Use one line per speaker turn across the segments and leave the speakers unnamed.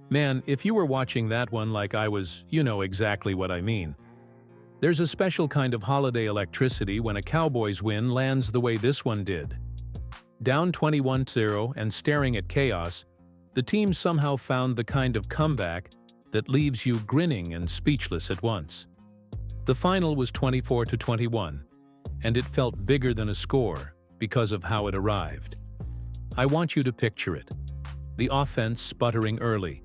Man, if you were watching that one like I was, you know exactly what I mean. There's a special kind of holiday electricity when a Cowboys win lands the way this one did. Down 21-0 and staring at chaos, the team somehow found the kind of comeback that leaves you grinning and speechless at once. The final was 24-21, and it felt bigger than a score because of how it arrived. I want you to picture it. The offense sputtering early,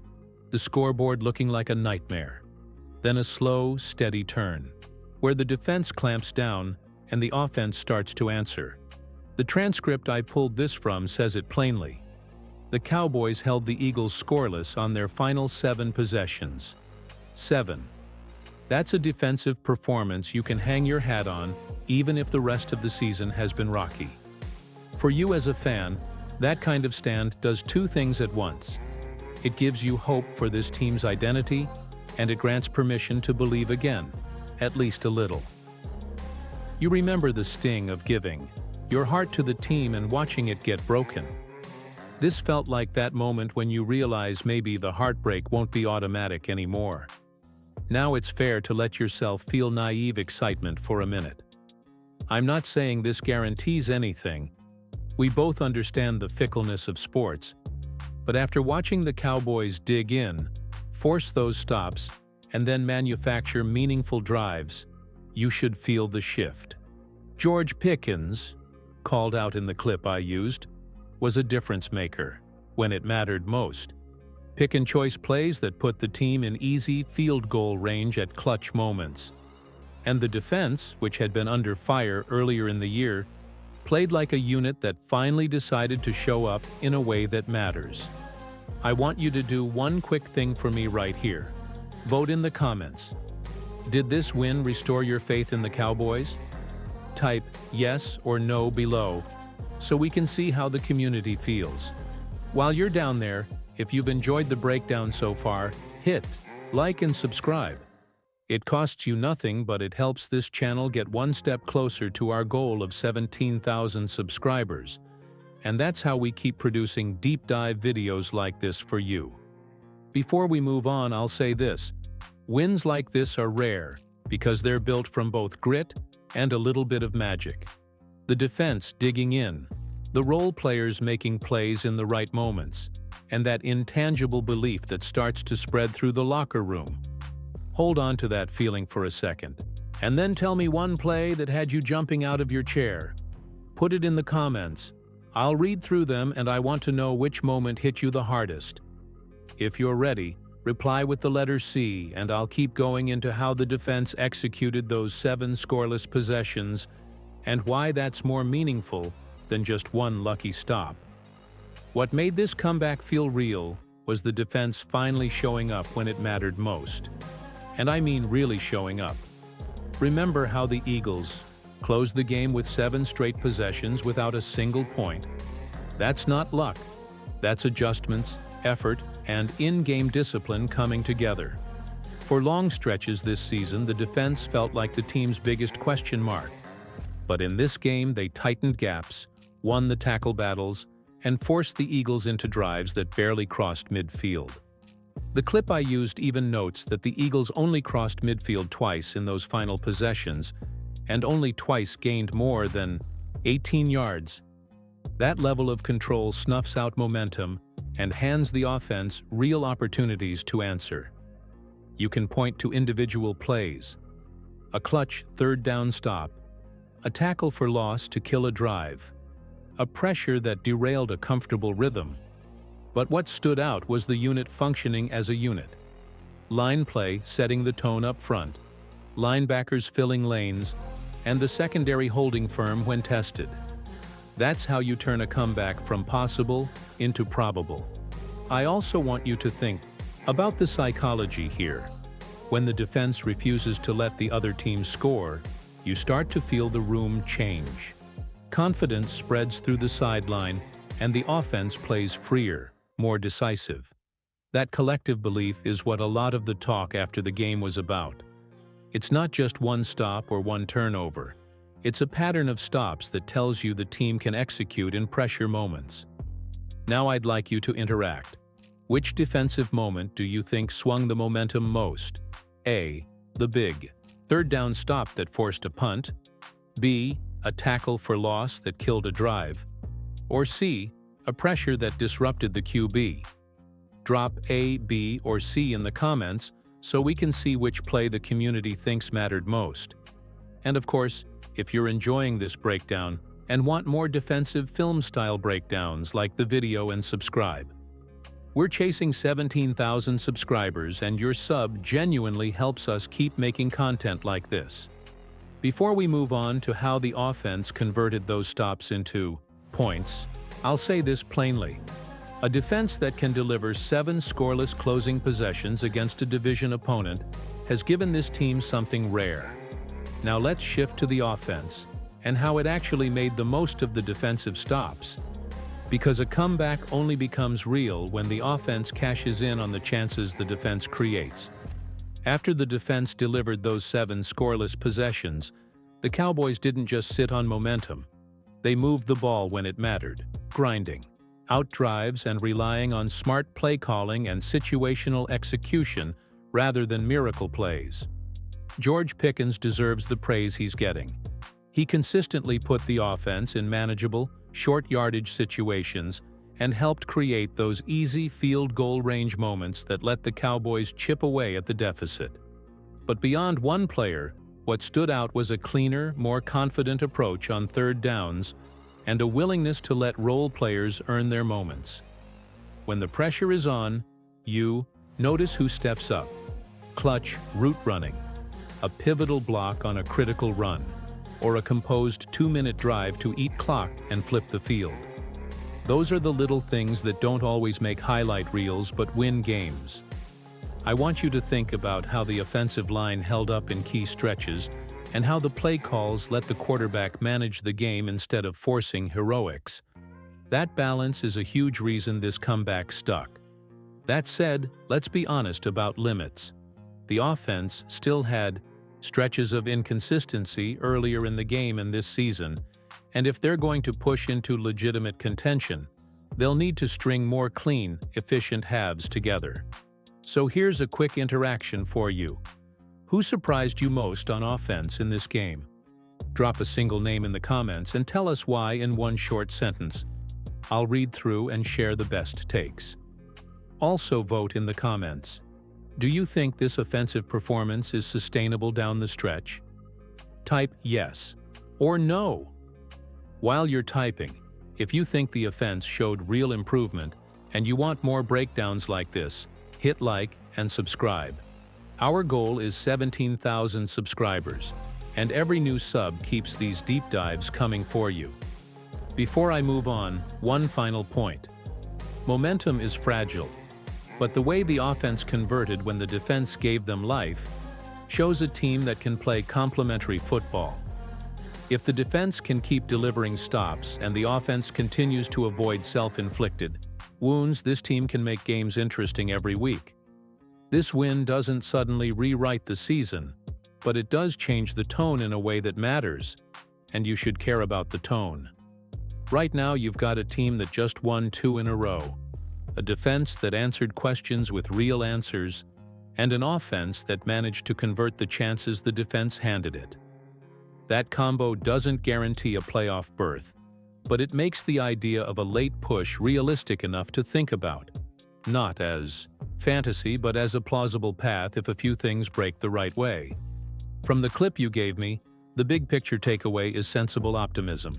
the scoreboard looking like a nightmare. Then a slow, steady turn, where the defense clamps down and the offense starts to answer. The transcript I pulled this from says it plainly. The Cowboys held the Eagles scoreless on their final 7 possessions. 7. That's a defensive performance you can hang your hat on, even if the rest of the season has been rocky. For you as a fan, that kind of stand does 2 things at once. It gives you hope for this team's identity, and it grants permission to believe again, at least a little. You remember the sting of giving your heart to the team and watching it get broken. This felt like that moment when you realize maybe the heartbreak won't be automatic anymore. Now it's fair to let yourself feel naive excitement for a minute. I'm not saying this guarantees anything. We both understand the fickleness of sports, but after watching the Cowboys dig in, force those stops, and then manufacture meaningful drives, you should feel the shift. George Pickens, called out in the clip I used, was a difference maker when it mattered most. Pick-and-choice plays that put the team in easy field goal range at clutch moments. And the defense, which had been under fire earlier in the year, played like a unit that finally decided to show up in a way that matters. I want you to do one quick thing for me right here. Vote in the comments. Did this win restore your faith in the Cowboys? Type yes or no below so we can see how the community feels. While you're down there, if you've enjoyed the breakdown so far, hit like and subscribe. It costs you nothing, but it helps this channel get one step closer to our goal of 17,000 subscribers. And that's how we keep producing deep dive videos like this for you. Before we move on, I'll say this. Wins like this are rare because they're built from both grit and a little bit of magic. The defense digging in, the role players making plays in the right moments, and that intangible belief that starts to spread through the locker room. Hold on to that feeling for a second, and then tell me one play that had you jumping out of your chair. Put it in the comments. I'll read through them, and I want to know which moment hit you the hardest. If you're ready, reply with the letter C, and I'll keep going into how the defense executed those 7 scoreless possessions and why that's more meaningful than just one lucky stop. What made this comeback feel real was the defense finally showing up when it mattered most. And I mean really showing up. Remember how the Eagles closed the game with 7 straight possessions without a single point? That's not luck. That's adjustments, effort, and in-game discipline coming together. For long stretches this season, the defense felt like the team's biggest question mark. But in this game, they tightened gaps, won the tackle battles, and forced the Eagles into drives that barely crossed midfield. The clip I used even notes that the Eagles only crossed midfield twice in those final possessions, and only twice gained more than 18 yards. That level of control snuffs out momentum and hands the offense real opportunities to answer. You can point to individual plays, a clutch third down stop, a tackle for loss to kill a drive, a pressure that derailed a comfortable rhythm. But what stood out was the unit functioning as a unit. Line play setting the tone up front, linebackers filling lanes, and the secondary holding firm when tested. That's how you turn a comeback from possible into probable. I also want you to think about the psychology here. When the defense refuses to let the other team score, you start to feel the room change. Confidence spreads through the sideline, and the offense plays freer, more decisive. That collective belief is what a lot of the talk after the game was about. It's not just one stop or one turnover. It's a pattern of stops that tells you the team can execute in pressure moments. Now I'd like you to interact. Which defensive moment do you think swung the momentum most? A. The big third down stop that forced a punt. B. A tackle for loss that killed a drive. Or C. A pressure that disrupted the QB. Drop A, B, or C in the comments so we can see which play the community thinks mattered most. And of course, if you're enjoying this breakdown and want more defensive film-style breakdowns, like the video and subscribe. We're chasing 17,000 subscribers, and your sub genuinely helps us keep making content like this. Before we move on to how the offense converted those stops into points, I'll say this plainly. A defense that can deliver 7 scoreless closing possessions against a division opponent has given this team something rare. Now let's shift to the offense and how it actually made the most of the defensive stops. Because a comeback only becomes real when the offense cashes in on the chances the defense creates. After the defense delivered those 7 scoreless possessions, the Cowboys didn't just sit on momentum. They moved the ball when it mattered, grinding out drives and relying on smart play calling and situational execution rather than miracle plays. George Pickens deserves the praise he's getting. He consistently put the offense in manageable, short-yardage situations and helped create those easy field goal range moments that let the Cowboys chip away at the deficit. But beyond one player, what stood out was a cleaner, more confident approach on third downs and a willingness to let role players earn their moments. When the pressure is on, you notice who steps up. Clutch route running, a pivotal block on a critical run, or a composed 2-minute drive to eat clock and flip the field. Those are the little things that don't always make highlight reels but win games. I want you to think about how the offensive line held up in key stretches and how the play calls let the quarterback manage the game instead of forcing heroics. That balance is a huge reason this comeback stuck. That said, let's be honest about limits. The offense still had stretches of inconsistency earlier in the game and this season, and if they're going to push into legitimate contention, they'll need to string more clean, efficient halves together. So here's a quick interaction for you. Who surprised you most on offense in this game? Drop a single name in the comments and tell us why in one short sentence. I'll read through and share the best takes. Also vote in the comments. Do you think this offensive performance is sustainable down the stretch? Type yes or no. While you're typing, if you think the offense showed real improvement and you want more breakdowns like this, hit like and subscribe. Our goal is 17,000 subscribers, and every new sub keeps these deep dives coming for you. Before I move on, one final point. Momentum is fragile, but the way the offense converted when the defense gave them life shows a team that can play complementary football. If the defense can keep delivering stops and the offense continues to avoid self-inflicted wounds, this team can make games interesting every week. This win doesn't suddenly rewrite the season, but it does change the tone in a way that matters, and you should care about the tone. Right now you've got a team that just won 2 in a row, a defense that answered questions with real answers, and an offense that managed to convert the chances the defense handed it. That combo doesn't guarantee a playoff berth, but it makes the idea of a late push realistic enough to think about. Not as fantasy, but as a plausible path if a few things break the right way. From the clip you gave me, the big picture takeaway is sensible optimism.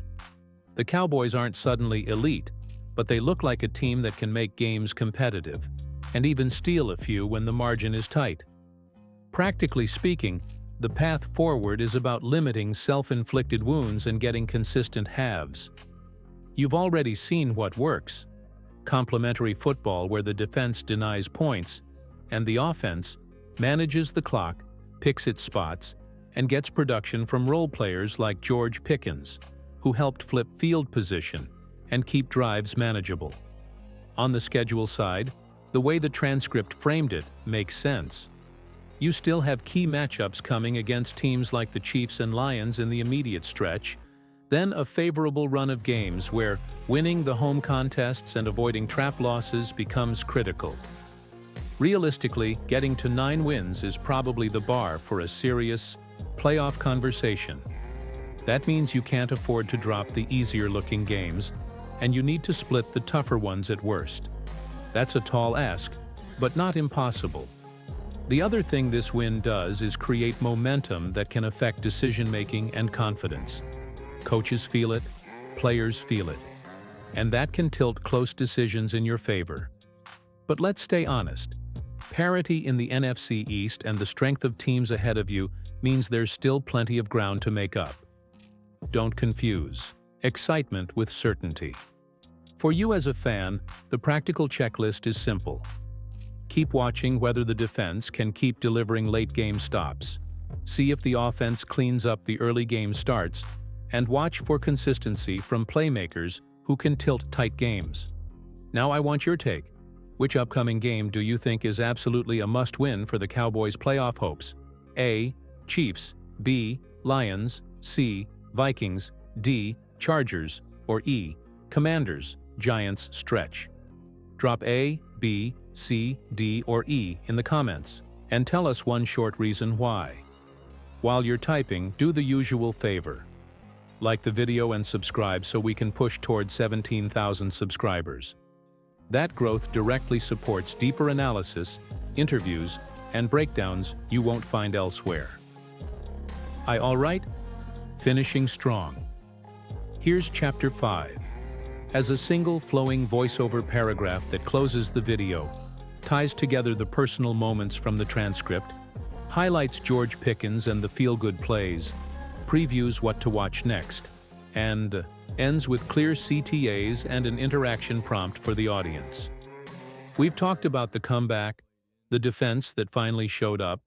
The Cowboys aren't suddenly elite, but they look like a team that can make games competitive, and even steal a few when the margin is tight. Practically speaking, the path forward is about limiting self-inflicted wounds and getting consistent halves. You've already seen what works. Complementary football where the defense denies points, and the offense manages the clock, picks its spots, and gets production from role players like George Pickens, who helped flip field position and keep drives manageable. On the schedule side, the way the transcript framed it makes sense. You still have key matchups coming against teams like the Chiefs and Lions in the immediate stretch, Then a favorable run of games where winning the home contests and avoiding trap losses becomes critical. Realistically, getting to 9 wins is probably the bar for a serious playoff conversation. That means you can't afford to drop the easier-looking games, and you need to split the tougher ones at worst. That's a tall ask, but not impossible. The other thing this win does is create momentum that can affect decision-making and confidence. Coaches feel it, players feel it, and that can tilt close decisions in your favor. But let's stay honest. Parity in the NFC East and the strength of teams ahead of you means there's still plenty of ground to make up. Don't confuse excitement with certainty. For you as a fan, the practical checklist is simple. Keep watching whether the defense can keep delivering late-game stops. See if the offense cleans up the early game starts, and watch for consistency from playmakers who can tilt tight games. Now I want your take. Which upcoming game do you think is absolutely a must-win for the Cowboys' playoff hopes? A. Chiefs, B. Lions, C. Vikings, D. Chargers, or E. Commanders, Giants stretch? Drop A, B, C, D, or E in the comments, and tell us one short reason why. While you're typing, do the usual favor. Like the video and subscribe so we can push towards 17,000 subscribers. That growth directly supports deeper analysis, interviews, and breakdowns you won't find elsewhere. All right? Finishing strong. Here's Chapter 5. As a single flowing voiceover paragraph that closes the video, ties together the personal moments from the transcript, highlights George Pickens and the feel-good plays, previews what to watch next, and ends with clear CTAs and an interaction prompt for the audience. We've talked about the comeback, the defense that finally showed up,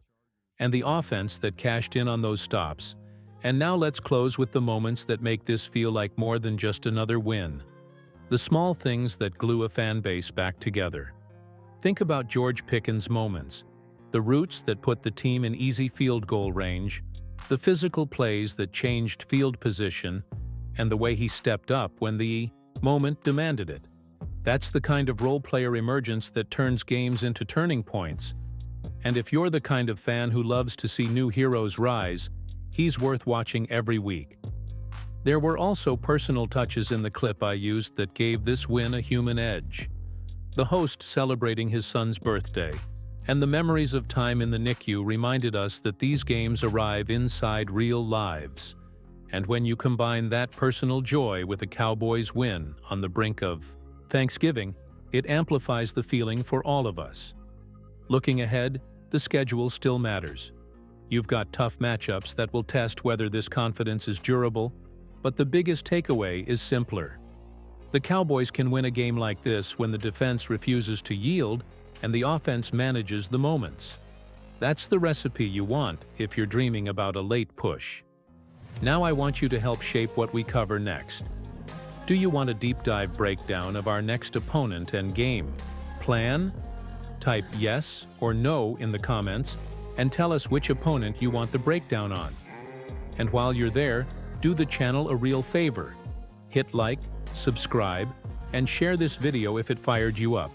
and the offense that cashed in on those stops, and now let's close with the moments that make this feel like more than just another win. The small things that glue a fan base back together. Think about George Pickens' moments, the routes that put the team in easy field goal range, the physical plays that changed field position, and the way he stepped up when the moment demanded it. That's the kind of role-player emergence that turns games into turning points. And if you're the kind of fan who loves to see new heroes rise, he's worth watching every week. There were also personal touches in the clip I used that gave this win a human edge. The host celebrating his son's birthday, and the memories of time in the NICU reminded us that these games arrive inside real lives. And when you combine that personal joy with a Cowboys win on the brink of Thanksgiving, it amplifies the feeling for all of us. Looking ahead, the schedule still matters. You've got tough matchups that will test whether this confidence is durable, but the biggest takeaway is simpler. The Cowboys can win a game like this when the defense refuses to yield and the offense manages the moments. That's the recipe you want if you're dreaming about a late push. Now I want you to help shape what we cover next. Do you want a deep dive breakdown of our next opponent and game plan? Type yes or no in the comments and tell us which opponent you want the breakdown on. And while you're there, do the channel a real favor. Hit like, subscribe, and share this video if it fired you up.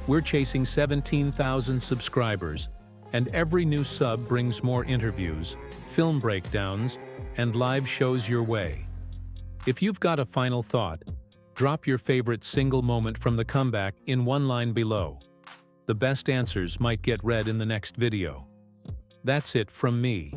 We're chasing 17,000 subscribers, and every new sub brings more interviews, film breakdowns, and live shows your way. If you've got a final thought, drop your favorite single moment from the comeback in one line below. The best answers might get read in the next video. That's it from me.